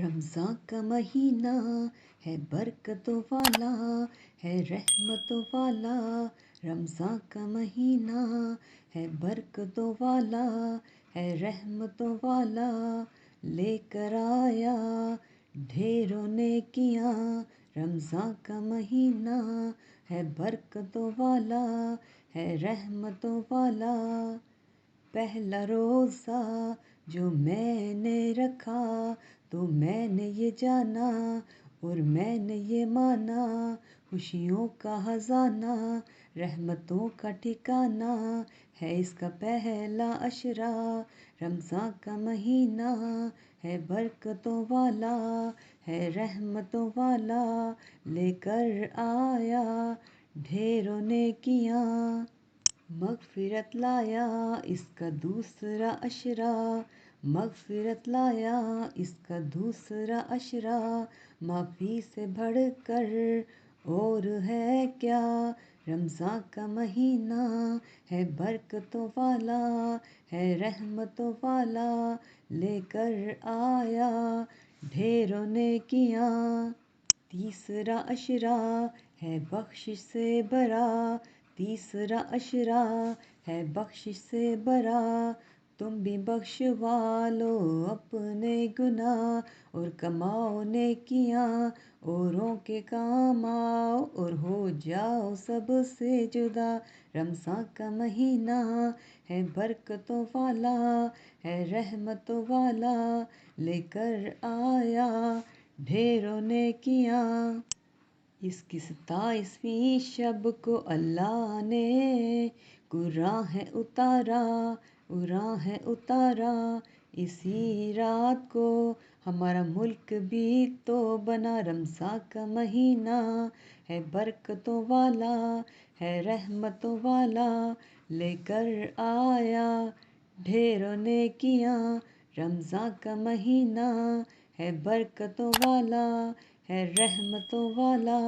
رمضان کا مہینہ ہے برکتوں والا، ہے رحمتوں والا۔ رمضان کا مہینہ ہے برکتوں والا، ہے رحمتوں والا۔ لے کر آیا ڈھیروں نیکیاں، رمضان کا مہینہ ہے برکتوں والا، ہے رحمتوں والا۔ پہلا روزہ جو میں نے رکھا تو میں نے یہ جانا اور میں نے یہ مانا، خوشیوں کا خزانہ رحمتوں کا ٹھکانہ ہے اس کا پہلا عشرہ۔ رمضان کا مہینہ ہے برکتوں والا، ہے رحمتوں والا۔ لے کر آیا ڈھیروں نیکیاں، مغفرت لایا اس کا دوسرا عشرہ، مغفرت لایا اس کا دوسرا عشرہ۔ معافی سے بڑھ کر اور ہے کیا، رمضان کا مہینہ ہے برکتوں والا، ہے رحمتوں والا۔ لے کر آیا ڈھیروں نیکیاں، تیسرا عشرہ ہے بخشش سے بھرا، تیسرا عشرہ ہے بخشش سے بھرا۔ تم بھی بخشوا لو اپنے گناہ اور کماؤ نیکیاں، اوروں کے کام آؤ اور ہو جاؤ سب سے جدا۔ رمضان کا مہینہ ہے برکتوں والا، ہے رحمتوں والا۔ لے کر آیا ڈھیروں نیکیاں، اس کی 27ویں شب کو اللہ نے قرآن ہے اتارا، قرآن ہے اتارا۔ اسی رات کو ہمارا ملک بھی تو بنا۔ رمضان کا مہینہ ہے برکتوں والا، ہے رحمتوں والا۔ لے کر آیا ڈھیروں نیکیاں، رمضان کا مہینہ ہے برکتوں والا، ہے رحمتوں والا۔